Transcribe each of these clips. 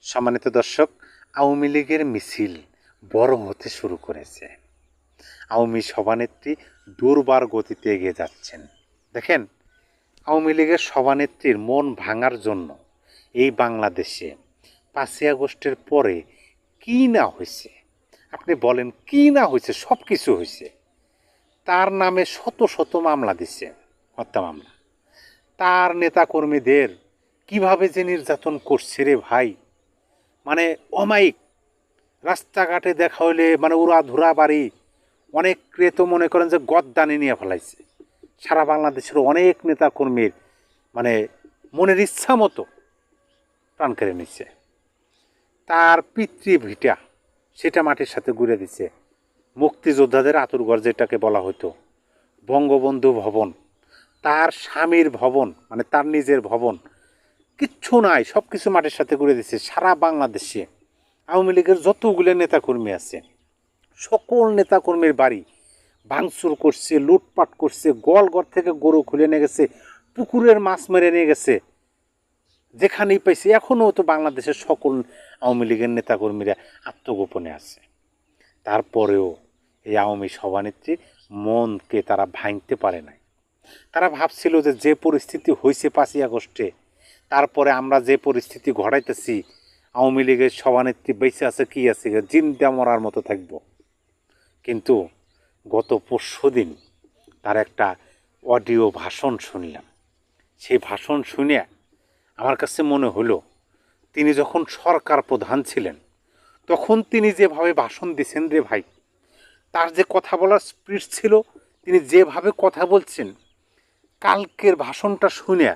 সম্মানিত দর্শক, আওয়ামী লীগের মিছিল বড় হতে শুরু করেছে। আওয়ামী সভানেত্রী দুর্বার গতিতে এগিয়ে যাচ্ছেন। দেখেন, আওয়ামী লীগের সভানেত্রীর মন ভাঙার জন্য এই বাংলাদেশে 5ই আগস্টের পরে কি না হয়েছে, আপনি বলেন কি না হয়েছে? সব কিছু হয়েছে। তার নামে শত শত মামলা দিছে, হত্যা মামলা। তার নেতাকর্মীদের কিভাবে যে নির্যাতন করছে রে ভাই, মানে অমায়িক। রাস্তাঘাটে দেখা হইলে মানে উড়াধুরা বাড়ি, অনেক তো মনে করেন যে গদ্দানি নিয়ে ফেলাইছে। সারা বাংলাদেশের অনেক নেতাকর্মীর মানে মনের ইচ্ছা মতো প্রাণ কেড়ে নিচ্ছে। তার পিতৃভিটা সেটা মাটির সাথে ঘুরে দিচ্ছে। মুক্তিযোদ্ধাদের আতুরঘর যেটাকে বলা হতো, বঙ্গবন্ধু ভবন, তার স্বামীর ভবন, মানে তার নিজের ভবন, কিচ্ছু নাই, সব কিছু মাটির সাথে ঘুরে দিচ্ছে। সারা বাংলাদেশে আওয়ামী লীগের যতগুলো নেতাকর্মী আছে, সকল নেতাকর্মীর বাড়ি ভাঙচুর করছে, লুটপাট করছে, গোয়ালঘর থেকে গরু খুলে নিয়ে গেছে, পুকুরের মাছ মেরে নিয়ে গেছে, যেখানেই পাইছে। এখনও তো বাংলাদেশের সকল আওয়ামী লীগের নেতাকর্মীরা আত্মগোপনে আছে। তারপরেও এই আওয়ামী সভানেত্রীর মনকে তারা ভাঙতে পারে নাই। তারা ভাবছিল যে যে পরিস্থিতি হয়েছে 5ই আগস্টে, তারপরে আমরা যে পরিস্থিতি ঘটাইতেছি, আওয়ামী লীগের সভানেত্রী বেঁচে আছে কি আছে, জিন্দা মরার মতো থাকবো। কিন্তু গত পরশুদিন তার একটা অডিও ভাষণ শুনলাম। সেই ভাষণ শুনে আমার কাছে মনে হলো, তিনি যখন সরকার প্রধান ছিলেন তখন তিনি যেভাবে ভাষণ দিচ্ছেন রে ভাই, তার যে কথা বলার স্পিড ছিল, তিনি যেভাবে কথা বলছেন, কালকের ভাষণটা শুনে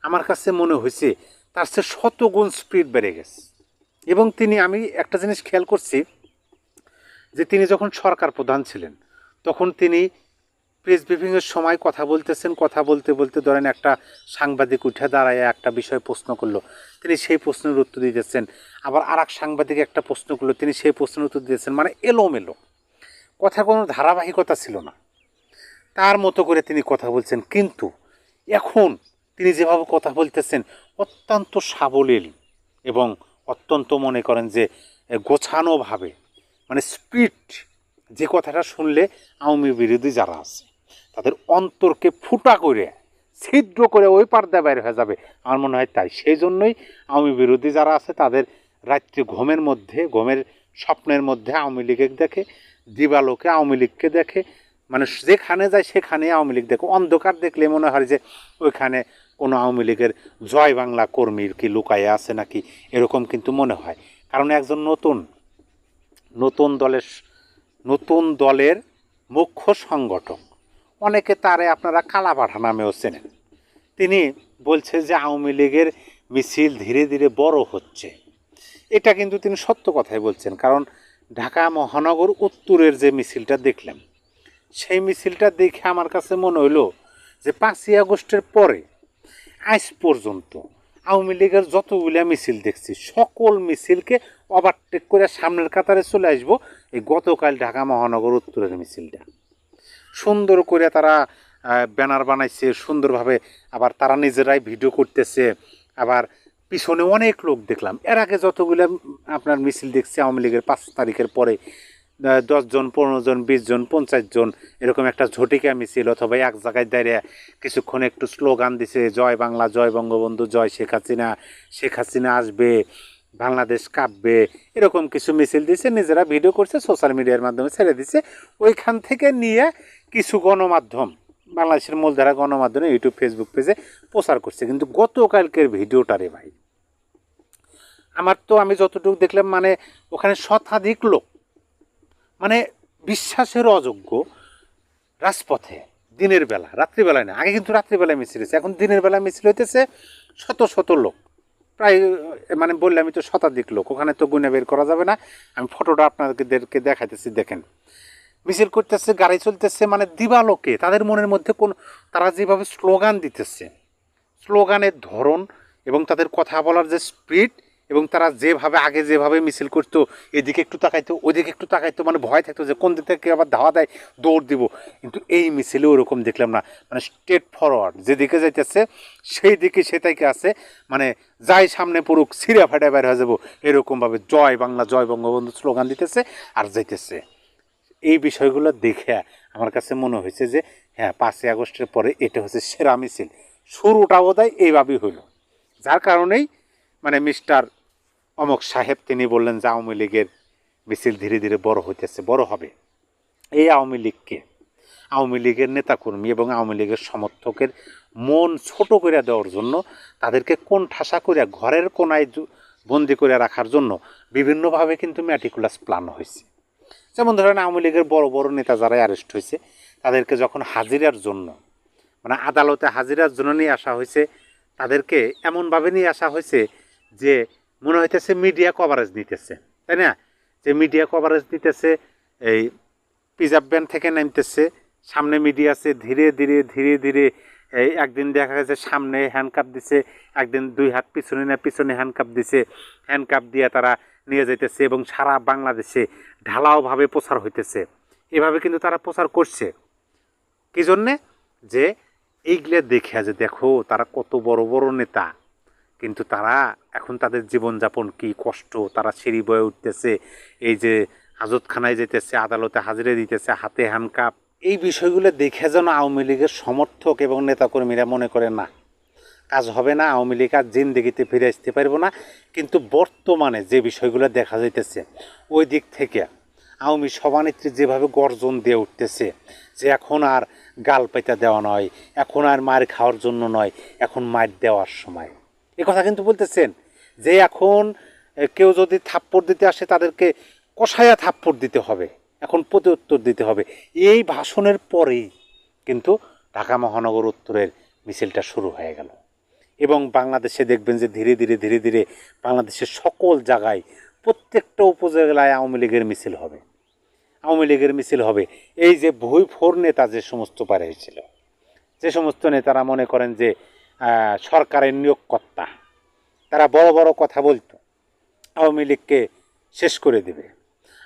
আমার কাছে মনে হয়েছে তার সে শতগুণ স্পিড বেড়ে গেছে। এবং আমি একটা জিনিস খেয়াল করছি যে তিনি যখন সরকার প্রধান ছিলেন তখন তিনি প্রেস ব্রিফিংয়ের সময় কথা বলতেছেন, কথা বলতে বলতে ধরেন একটা সাংবাদিক উঠে দাঁড়ায় একটা বিষয়ে প্রশ্ন করলো, তিনি সেই প্রশ্নের উত্তর দিতেছেন। আবার আর এক সাংবাদিক একটা প্রশ্ন করলো, তিনি সেই প্রশ্নের উত্তর দিতেছেন। মানে এলোমেলো কথা, কোনো ধারাবাহিকতা ছিল না। তার মতো করে তিনি কথা বলছেন। কিন্তু এখন তিনি যেভাবে কথা বলতেছেন, অত্যন্ত সাবলীল এবং অত্যন্ত মনে করেন যে গোছানোভাবে, মানে স্পিড, যে কথাটা শুনলে আওয়ামী বিরোধী যারা আছে তাদের অন্তরকে ফুটা করে, ছিদ্র করে ওই পর্দা বাইর হয়ে যাবে, আমার মনে হয় তাই। সেই জন্যই আওয়ামী বিরোধী যারা আছে তাদের রাত্রে ঘুমের মধ্যে, ঘুমের স্বপ্নের মধ্যে আওয়ামী লীগকে দেখে, দিবালোকে আওয়ামী লীগকে দেখে, মানে যেখানে যায় সেখানে আওয়ামী লীগ দেখে। অন্ধকার দেখলে মনে হয় যে ওইখানে কোনো আওয়ামী লীগের জয় বাংলা কর্মীর কি লুকায়ে আছে নাকি, এরকম কিন্তু মনে হয়। কারণ একজন নতুন দলের মুখ্য সংগঠক, অনেকে তারে আপনারা কালাপাঠা নামেও চেনেন, তিনি বলছে যে আওয়ামী লীগের মিছিল ধীরে ধীরে বড় হচ্ছে। এটা কিন্তু তিনি সত্য কথাই বলছেন। কারণ ঢাকা মহানগর উত্তরের যে মিছিলটা দেখলাম, সেই মিছিলটা দেখে আমার কাছে মনে হলো যে 5ই আগস্টের পরে আজ পর্যন্ত আওয়ামী লীগের যতগুলা মিছিল দেখছি, সকল মিছিলকে ওভারটেক করে সামনের কাতারে চলে আসবো এই গতকাল ঢাকা মহানগর উত্তরের মিছিলটা। সুন্দর করে তারা ব্যানার বানাইছে সুন্দরভাবে, আবার তারা নিজেরাই ভিডিও করতেছে, আবার পিছনে অনেক লোক দেখলাম। এর আগে যতগুলো আপনার মিছিল দেখছি আওয়ামী লীগের 5 তারিখের পরে, 10 জন, 15 জন, 20 জন, 50 জন, এরকম একটা ঝটিকা মিছিল, অথবা এক জায়গায় দাঁড়িয়ে কিছুক্ষণ একটু স্লোগান দিছে, জয় বাংলা, জয় বঙ্গবন্ধু, জয় শেখ হাসিনা, শেখ হাসিনা আসবে, বাংলাদেশ কাঁপবে, এরকম কিছু মিছিল দিছে, নিজেরা ভিডিও করছে, সোশ্যাল মিডিয়ার মাধ্যমে ছেড়ে দিছে। ওইখান থেকে নিয়ে কিছু গণমাধ্যম, বাংলাদেশের মূলধারা গণমাধ্যমে ইউটিউব, ফেসবুক পেজে প্রচার করছে। কিন্তু গতকালকের ভিডিওটা রে ভাই, আমি যতটুকু দেখলাম, মানে ওখানে শতাধিক লোক, মানে বিশ্বাসের অযোগ্য, রাজপথে দিনের বেলা, রাত্রিবেলায় না, আগে কিন্তু রাত্রিবেলায় মিছিল হয়েছে, এখন দিনের বেলা মিছিল হইতেছে। শত শত লোক, প্রায় মানে বললে আমি তো শতাধিক লোক, ওখানে তো গুনে বের করা যাবে না। আমি ফটোটা আপনাদেরকে দেখাইতেছি, দেখেন মিছিল করতেছে, গাড়ি চলতেছে, মানে দিবালোকে তাদের মনের মধ্যে তারা যেভাবে স্লোগান দিতেছে, স্লোগানের ধরন এবং তাদের কথা বলার যে স্পিড, এবং তারা যেভাবে মিছিল করতো, এদিকে একটু তাকাইতো, ওইদিকে একটু তাকাইতো, মানে ভয় থাকতো যে কোন দিক থেকে আবার ধাওয়া দেয়, দৌড় দিব। কিন্তু এই মিছিলে ওরকম দেখলাম না, মানে স্ট্রেট ফরওয়ার্ড, যেদিকে যাইতেছে সেই দিকে সেটাইকে আছে, মানে যাই সামনে পড়ুক ছিঁড়ে ফাটে বের হয়ে যাবো, এরকমভাবে জয় বাংলা জয় বঙ্গবন্ধু স্লোগান দিতেছে আর যাইতেছে। এই বিষয়গুলো দেখে আমার কাছে মনে হয়েছে যে হ্যাঁ, 5ই আগস্টের পরে এটা হচ্ছে সেরা মিছিল, শুরুটা বোধহয় এইভাবেই হইল। যার কারণেই মানে মিস্টার অমক সাহেব তিনি বললেন যে আওয়ামী লীগের মিছিল ধীরে ধীরে বড় হইতেছে, বড় হবে। এই আওয়ামী লীগকে, আওয়ামী লীগের নেতাকর্মী এবং আওয়ামী লীগের সমর্থকের মন ছোট করে দেওয়ার জন্য, তাদেরকে কোণঠাসা করে ঘরের কোনায় বন্দি করে রাখার জন্য বিভিন্নভাবে কিন্তু ম্যাটিকুলাস প্ল্যান হয়েছে। যেমন ধরেন আওয়ামী লীগের বড় বড় নেতা যারা অ্যারেস্ট হয়েছে তাদেরকে যখন হাজিরার জন্য মানে আদালতে হাজিরার জন্য নিয়ে আসা হয়েছে, তাদেরকে এমনভাবে নিয়ে আসা হয়েছে যে মনে হইতেছে মিডিয়া কভারেজ নিতেছে, তাই না? যে মিডিয়া কভারেজ নিতেছে, এই পিজাব ভ্যান থেকে নামতেছে, সামনে মিডিয়া আছে, ধীরে ধীরে ধীরে ধীরে এই একদিন দেখা গেছে সামনে হ্যান্ডকাপ দিছে, একদিন 2 হাত পিছনে না পিছনে হ্যান্ডকাপ দিছে, হ্যান্ডকাপ দিয়ে তারা নিয়ে যাইতেছে এবং সারা বাংলাদেশে ঢালাওভাবে প্রচার হইতেছে। এভাবে কিন্তু তারা প্রচার করছে কী জন্যে? যে এইগুলো দেখে যে দেখো তারা কত বড় বড় নেতা, কিন্তু তারা এখন তাদের জীবনযাপন কি কষ্ট, তারা সিঁড়ি বয়ে উঠতেছে, এই যে হাজতখানায় যেতেছে, আদালতে হাজিরা দিতেছে, হাতে হ্যান্ডকাপ। এই বিষয়গুলো দেখে যেন আওয়ামী লীগের সমর্থক এবং নেতাকর্মীরা মনে করে না, কাজ হবে না, আওয়ামী লীগ আর জিন্দেগিতে ফিরে আসতে পারবো না। কিন্তু বর্তমানে যে বিষয়গুলো দেখা যাইতেছে, ওই দিক থেকে আওয়ামী সভানেত্রী যেভাবে গর্জন দিয়ে উঠতেছে যে এখন আর গাল পাইতা দেওয়া নয়, এখন আর মার খাওয়ার জন্য নয়, এখন মার দেওয়ার সময়, এ কথা কিন্তু বলতেছেন। যে এখন কেউ যদি থাপ্পড় দিতে আসে তাদেরকে কষায়া থাপ্পড় দিতে হবে, এখন প্রত্যুত্তর দিতে হবে। এই ভাষণের পরেই কিন্তু ঢাকা মহানগর উত্তরের মিছিলটা শুরু হয়ে গেল এবং বাংলাদেশে দেখবেন যে ধীরে ধীরে ধীরে ধীরে বাংলাদেশের সকল জায়গায় প্রত্যেকটা উপজেলায় আওয়ামী লীগের মিছিল হবে, আওয়ামী লীগের মিছিল হবে। এই যে ভুঁইফোর নেতা যে সমস্ত পারে হয়েছিল, যে সমস্ত নেতারা মনে করেন যে সরকারের নিয়োগকর্তা, তারা বড় বড় কথা বলতো, আওয়ামী লীগকে শেষ করে দেবে,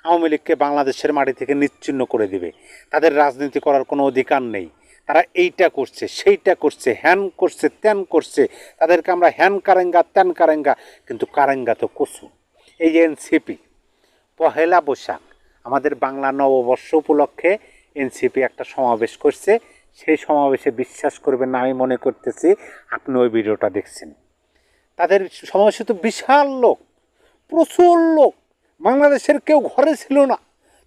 আওয়ামী লীগকে বাংলাদেশের মাটি থেকে নিশ্চিহ্ন করে দিবে, তাদের রাজনীতি করার কোনো অধিকার নেই, তারা এইটা করছে সেইটা করছে, হ্যান করছে ত্যান করছে, তাদেরকে আমরা হ্যান কারেঙ্গা ত্যান কারেঙ্গা, কিন্তু কারেঙ্গা তো কচু। এই যে এনসিপি পহেলা বৈশাখ আমাদের বাংলা নববর্ষ উপলক্ষে এনসিপি একটা সমাবেশ করছে, সেই সমাবেশে বিশ্বাস করবেন না, আমি মনে করতেছি আপনি ওই ভিডিওটা দেখছেন। তাদের সমাবেশে তো বিশাল লোক, প্রচুর লোক, বাংলাদেশের কেউ ঘরে ছিল না।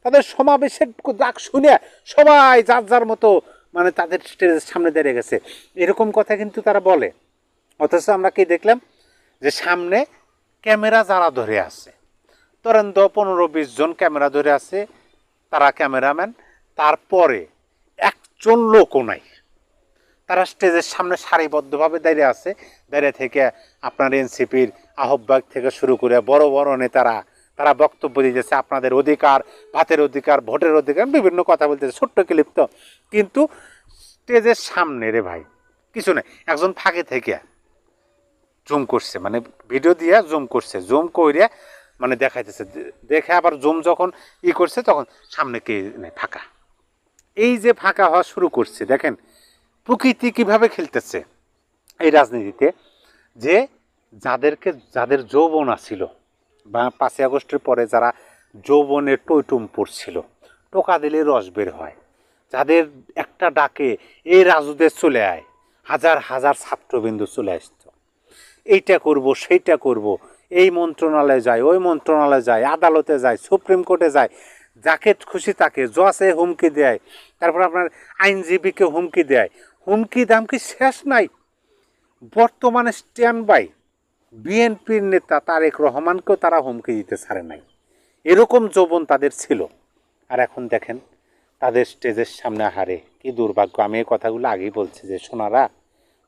তাদের সমাবেশের ডাক শুনে সবাই যার যার মতো মানে তাদের স্টেজের সামনে দাঁড়িয়ে গেছে, এরকম কথা কিন্তু তারা বলে। অথচ আমরা কি দেখলাম যে সামনে ক্যামেরা যারা ধরে আছে, ধরেন 15-20 জন ক্যামেরা ধরে আছে, তারা ক্যামেরাম্যান, তারপরে একজন লোকও নাই, তারা স্টেজের সামনে সারিবদ্ধভাবে দাঁড়িয়ে আছে। দাঁড়িয়ে থেকে আপনার এনসিপির আহ্বায়ক থেকে শুরু করে বড় বড় নেতারা তারা বক্তব্য দিতেছে, আপনাদের অধিকার, ভাতের অধিকার, ভোটের অধিকার, বিভিন্ন কথা বলতেছে, ছোট্ট ক্লিপ তো, কিন্তু স্টেজের সামনে রে ভাই কিছু নেই। একজন ফাঁকে থেকে জুম করছে, মানে ভিডিও দিয়ে জুম করছে, জুম করে মানে দেখাইতেছে, দেখে আবার জুম যখন করছে তখন সামনে কে নেই, ফাঁকা। এই যে ফাঁকা হওয়া শুরু করছে, দেখেন প্রকৃতি কিভাবে খেলতেছে এই রাজনীতিতে, যে যাদের যৌবন ছিল বা 5ই আগস্টের পরে যারা যৌবনের টইটুম পড়ছিল, টোকা দিলে রস বের হয়, যাদের একটা ডাকে এই রাজুদের চলে আয়, হাজার হাজার ছাত্রবিন্দু চলে আসতো, এইটা করব সেইটা করব, এই মন্ত্রণালয়ে যায় ওই মন্ত্রণালয়ে যায়, আদালতে যায়, সুপ্রিম কোর্টে যায়, যাকে খুশি তাকে জজে হুমকি দেয়, তারপর আপনার আইনজীবীকে হুমকি দেয়, হুমকি দামকি শেষ নাই। বর্তমানে স্ট্যান্ড বাই বিএনপির নেতা তারেক রহমানকেও তারা হুমকি দিতে ছাড়ে নাই, এরকম যৌবন তাদের ছিল। আর এখন দেখেন তাদের স্টেজের সামনে হারে কি দুর্ভাগ্য। আমি এই কথাগুলো আগেই বলছি যে সোনারা,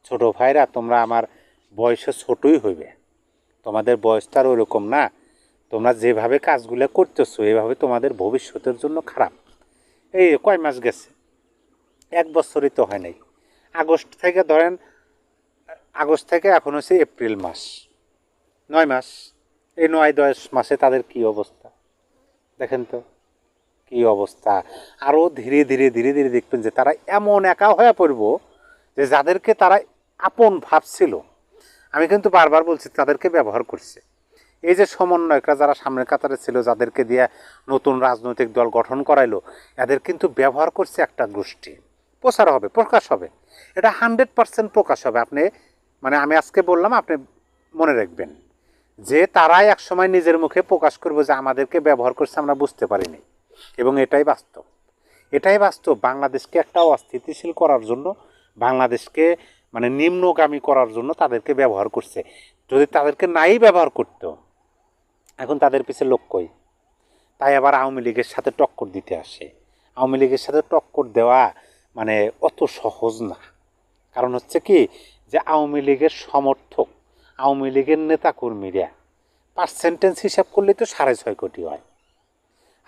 ছোটো ভাইরা, তোমরা আমার বয়সে ছোটই হইবে, তোমাদের বয়সটা আর ওইরকম না, তোমরা যেভাবে কাজগুলো করতেছো এভাবে তোমাদের ভবিষ্যতের জন্য খারাপ। এই কয় মাস গেছে, 1 বছরই তো হয় নাই। আগস্ট থেকে ধরেন, আগস্ট থেকে এখন হচ্ছে এপ্রিল মাস, 9 মাস। এই 9-10 মাসে তাদের কি অবস্থা দেখেন তো, কি অবস্থা। আরও ধীরে ধীরে ধীরে ধীরে দেখবেন যে তারা এমন একা হয়ে পড়ব যে যাদেরকে তারা আপন ভাবছিল, আমি কিন্তু বারবার বলছি তাদেরকে ব্যবহার করছে। এই যে সমন্বয়করা যারা সামনের কাতারে ছিল, যাদেরকে দিয়ে নতুন রাজনৈতিক দল গঠন করাইলো, এদের কিন্তু ব্যবহার করছে একটা গোষ্ঠী। প্রচার হবে, প্রকাশ হবে, এটা 100% প্রকাশ হবে। আপনি মানে আমি আজকে বললাম, আপনি মনে রাখবেন যে তারাই একসময় নিজের মুখে প্রকাশ করবে যে আমাদেরকে ব্যবহার করছে, আমরা বুঝতে পারিনি। এবং এটাই বাস্তব, এটাই বাস্তব। বাংলাদেশকে একটা অস্থিতিশীল করার জন্য, বাংলাদেশকে মানে নিম্নগামী করার জন্য তাদেরকে ব্যবহার করছে। যদি তাদেরকে নাই ব্যবহার করতো, এখন তাদের পিছে লক্ষ্যই, তাই আবার আওয়ামী লীগের সাথে টক্কর দিতে আসে। আওয়ামী লীগের সাথে টক্কর দেওয়া মানে অত সহজ না। কারণ হচ্ছে কি, যে আওয়ামী লীগের সমর্থক, আওয়ামী লীগের নেতাকর্মীরা পার্সেন্টেজ হিসাব করলেই তো 6.5 কোটি হয়।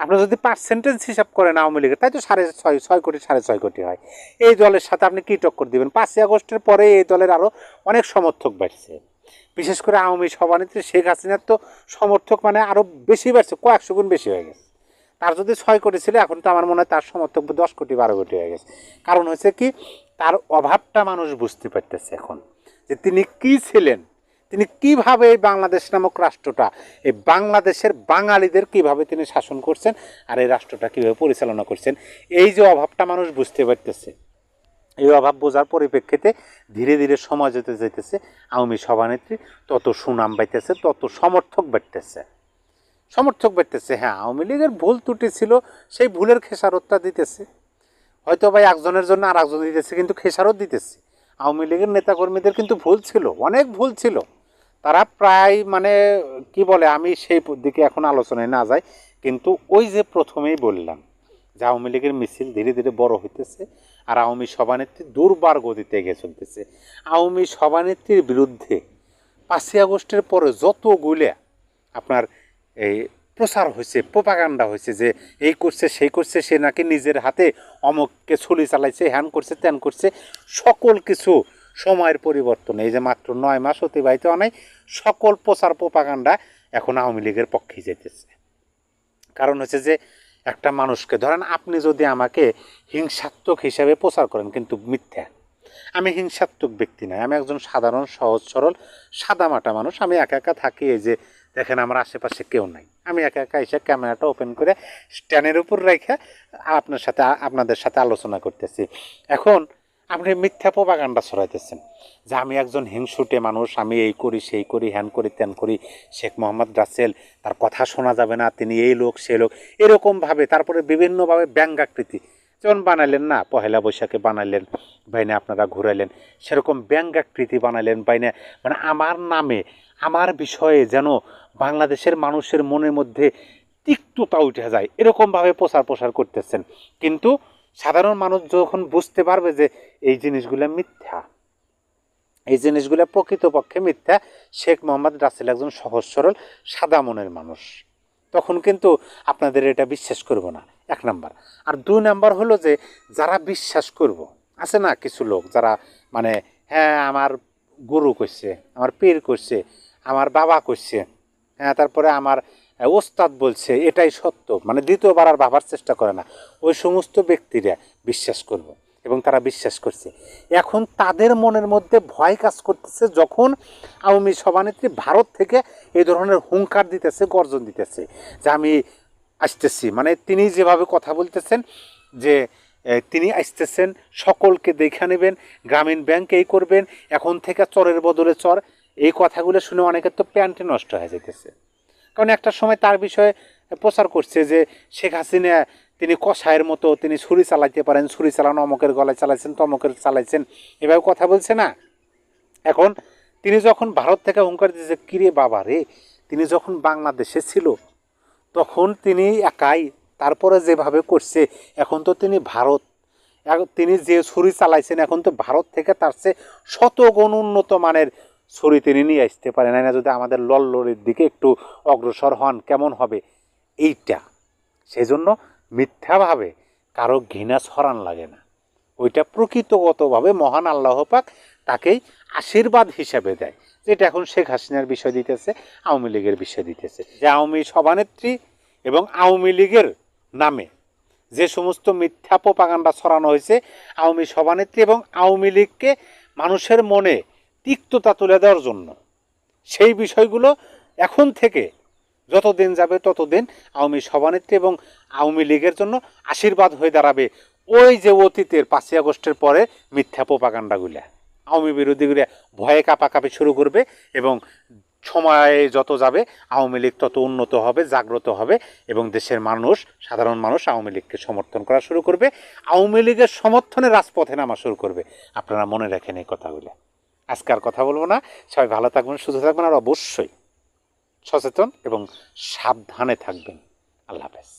আপনি যদি পার্সেন্টেজ হিসাব করেন আওয়ামী লীগের, তাই তো 6.5 কোটি 6.5 কোটি হয়। এই দলের সাথে আপনি কী টক্কর দিবেন? 5ই আগস্টের পরে এই দলের আরও অনেক সমর্থক বাড়ছে। বিশেষ করে আওয়ামী সভানেত্রী শেখ হাসিনার তো সমর্থক মানে আরও বেশি বাড়ছে, কয়েকশো গুণ বেশি হয়ে গেছে। তার যদি 6 কোটি ছিল, এখন তো আমার মনে হয় তার সমর্থক 10 কোটি 12 কোটি হয়ে গেছে। কারণ হচ্ছে কি, তার অভাবটা মানুষ বুঝতে পারতেছে এখন, যে তিনি কী ছিলেন, তিনি কিভাবে এই বাংলাদেশ নামক রাষ্ট্রটা, এই বাংলাদেশের বাঙালিদের কিভাবে তিনি শাসন করছেন আর এই রাষ্ট্রটা কীভাবে পরিচালনা করছেন, এই যে অভাবটা মানুষ বুঝতে পারতেছে। এই অভাব বোঝার পরিপ্রেক্ষিতে ধীরে ধীরে সময় যেতে যেতেছে আওয়ামী সভানেত্রী তত সুনাম পাইতেছে, তত সমর্থক বাড়তেছে। হ্যাঁ, আওয়ামী লীগের ভুল ত্রুটি ছিল, সেই ভুলের খেসারতটা দিতেছে। হয়তো ভাই একজনের জন্য আর একজন দিতেছে, কিন্তু খেসারত দিতেছে। আওয়ামী লীগের নেতাকর্মীদের কিন্তু ভুল ছিল, অনেক ভুল ছিল। তারা প্রায় মানে কি বলে, আমি সেই দিকে এখন আলোচনায় না যাই, কিন্তু ওই যে প্রথমেই বললাম যে আওয়ামী লীগের মিছিল ধীরে ধীরে বড় হইতেছে আর আওয়ামী সভানেত্রী দুর্বার গতিতে এগিয়ে চলতেছে। আওয়ামী সভানেত্রীর বিরুদ্ধে 5ই আগস্টের পরে যতগুলো আপনার এই প্রচার হয়েছে, প্রোপাগান্ডা হয়েছে, যে এই করছে সেই করছে, সে নাকি নিজের হাতে অমুককে ছুরি চালাইছে, হ্যান করছে ত্যান করছে, সকল কিছু সময়ের পরিবর্তন, এই যে মাত্র 9 মাস অতিবাহিত হয় নাই, সকল প্রচার প্রোপাগান্ডা এখন আওয়ামী লীগের পক্ষেই যেতেছে। কারণ হচ্ছে যে একটা মানুষকে ধরেন, আপনি যদি আমাকে হিংসাত্মক হিসাবে প্রচার করেন, কিন্তু মিথ্যা। আমি হিংসাত্মক ব্যক্তি নয়, আমি একজন সাধারণ সহজ সরল সাদামাটা মানুষ। আমি একা একা থাকি, এই যে দেখেন আমার আশেপাশে কেউ নাই, আমি একা একা এসে ক্যামেরাটা ওপেন করে স্ট্যান্ডের উপর রেখে আপনাদের সাথে আলোচনা করতেছি। এখন আপনি মিথ্যা প্রোপাগান্ডা ছড়াইতেছেন যে আমি একজন হিংসুটে মানুষ, আমি এই করি সেই করি, হ্যান করি ত্যান করি, শেখ মোহাম্মদ রাসেল তার কথা শোনা যাবে না, তিনি এই লোক সে লোক, এরকমভাবে। তারপরে বিভিন্নভাবে ব্যঙ্গাকৃতি যেমন বানাইলেন না, পহেলা বৈশাখে বানাইলেন বাইনে, আপনারা ঘুরাইলেন, সেরকম ব্যঙ্গাকৃতি বানাইলেন বাইনে, মানে আমার নামে আমার বিষয়ে যেন বাংলাদেশের মানুষের মনের মধ্যে তিক্ততা উঠে যায়, এরকমভাবে প্রচার করতেছেন। কিন্তু সাধারণ মানুষ যখন বুঝতে পারবে যে এই জিনিসগুলো মিথ্যা, এই জিনিসগুলো প্রকৃতপক্ষে মিথ্যা, শেখ মোহাম্মদ রাসেল একজন সহজ সরল সাদা মনের মানুষ, তখন কিন্তু আপনাদের এটা বিশ্বাস করব না, 1 নাম্বার। আর 2 নাম্বার হলো যে যারা বিশ্বাস করব, আছে না কিছু লোক যারা মানে হ্যাঁ আমার গুরু করছে, আমার পীর করছে, আমার বাবা করছে, হ্যাঁ তারপরে আমার ওস্তাদ বলছে এটাই সত্য, মানে দ্বিতীয়বার আর ভাবার চেষ্টা করে না, ওই সমস্ত ব্যক্তিরা বিশ্বাস করব। এবং তারা বিশ্বাস করছে। এখন তাদের মনের মধ্যে ভয় কাজ করতেছে, যখন আওয়ামী সভানেত্রী ভারত থেকে এই ধরনের হুঙ্কার দিতেছে, গর্জন দিতেছে যে আমি আসতেছি, মানে তিনি যেভাবে কথা বলতেছেন যে তিনি আসতেছেন, সকলকে দেখে নেবেন, গ্রামীণ ব্যাংক এই করবেন, এখন থেকে চরের বদলে চর, এই কথাগুলো শুনে অনেকের তো প্যান্টে নষ্ট হয়ে যেতেছে। কারণ একটা সময় তার বিষয়ে প্রচার করছে যে শেখ হাসিনা তিনি কষায়ের মতো, তিনি ছুরি চালাইতে পারেন, ছুরি চালানো অমকের গলায় চালাইছেন, তমকের চালাইছেন, এভাবে কথা বলছে না। এখন তিনি যখন ভারত থেকে হুঙ্কার দিয়েছে, কিরে বাবা রে, তিনি যখন বাংলাদেশে ছিল তখন তিনি একাই, তারপরে যেভাবে করছে, এখন তো তিনি তিনি যে ছুরি চালাইছেন, এখন তো ভারত থেকে তার চেয়ে 100 গুণ উন্নত মানের ছুরি তিনি নিয়ে আসতে পারেন না। যদি আমাদের লল্লরের দিকে একটু অগ্রসর হন কেমন হবে এইটা। সেই জন্য মিথ্যাভাবে কারো ঘৃণা ছড়ান লাগে না, ওইটা প্রকৃতগতভাবে মহান আল্লাহ পাক তাকেই আশীর্বাদ হিসাবে দেয়, যেটা এখন শেখ হাসিনার বিষয় দিতেছে, আওয়ামী লীগের বিষয় দিতেছে। যে আওয়ামী সভানেত্রী এবং আওয়ামী লীগের নামে যে সমস্ত মিথ্যা প্রোপাগান্ডা ছড়ানো হয়েছে, আওয়ামী সভানেত্রী এবং আওয়ামী লীগকে মানুষের মনে তিক্ততা তুলে দেওয়ার জন্য। সেই বিষয়গুলো এখন থেকে যতদিন যাবে ততদিন আওয়ামী সভানেত্রী এবং আওয়ামী লীগের জন্য আশীর্বাদ হয়ে দাঁড়াবে ওই যে অতীতের 5ই আগস্টের পরে মিথ্যা প্রোপাগান্ডাগুলা। আওয়ামী বিরোধীগুলা ভয়ে কাঁপাকাঁপি শুরু করবে এবং সময়ে যত যাবে আওয়ামী লীগ তত উন্নত হবে, জাগ্রত হবে এবং দেশের মানুষ, সাধারণ মানুষ আওয়ামী লীগকে সমর্থন করা শুরু করবে, আওয়ামী লীগের সমর্থনে রাজপথে নামা শুরু করবে। আপনারা মনে রাখেন এই কথাগুলো। আজকে আর কথা বলবো না। সবাই ভালো থাকবেন, সুস্থ থাকবেন, আর অবশ্যই সচেতন এবং সাবধানে থাকবেন। আল্লাহ হাফেজ।